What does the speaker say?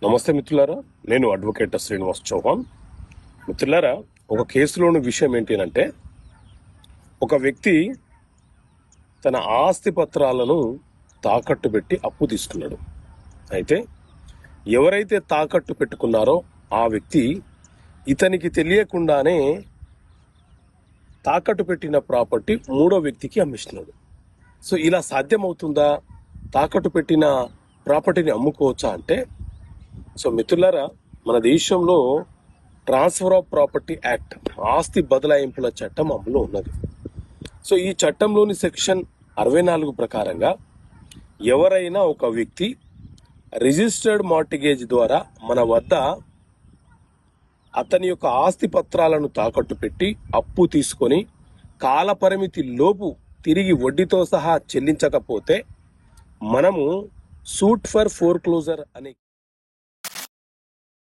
నమస్తే మిత్రులారా, నేను అడ్వకేట్ శ్రీనివాస్ చౌహాన్. మిత్రులారా, ఒక కేసులోని విషయం ఏంటి అంటే, ఒక వ్యక్తి తన ఆస్తి పత్రాలను తాకట్టు పెట్టి అప్పు తీసుకున్నాడు. అయితే ఎవరైతే తాకట్టు పెట్టుకున్నారో ఆ వ్యక్తి ఇతనికి తెలియకుండానే తాకట్టు పెట్టిన ప్రాపర్టీ మూడో వ్యక్తికి అమ్మిస్తున్నాడు. సో ఇలా సాధ్యమవుతుందా? తాకట్టు పెట్టిన ప్రాపర్టీని అమ్ముకోవచ్చా అంటే, సో మిత్రులారా, మన దేశంలో ట్రాన్స్ఫర్ ఆఫ్ ప్రాపర్టీ యాక్ట్, ఆస్తి బదలాయింపుల చట్టం అమలు ఉన్నది. సో ఈ చట్టంలోని సెక్షన్ 64 ప్రకారంగా ఎవరైనా ఒక వ్యక్తి రిజిస్టర్డ్ మార్టిగేజ్ ద్వారా మన వద్ద అతని యొక్క ఆస్తి పత్రాలను తాకట్టు పెట్టి అప్పు తీసుకొని కాల పరిమితి లోపు తిరిగి వడ్డీతో సహా చెల్లించకపోతే మనము సూట్ ఫర్ ఫోర్క్లోజర్ అనే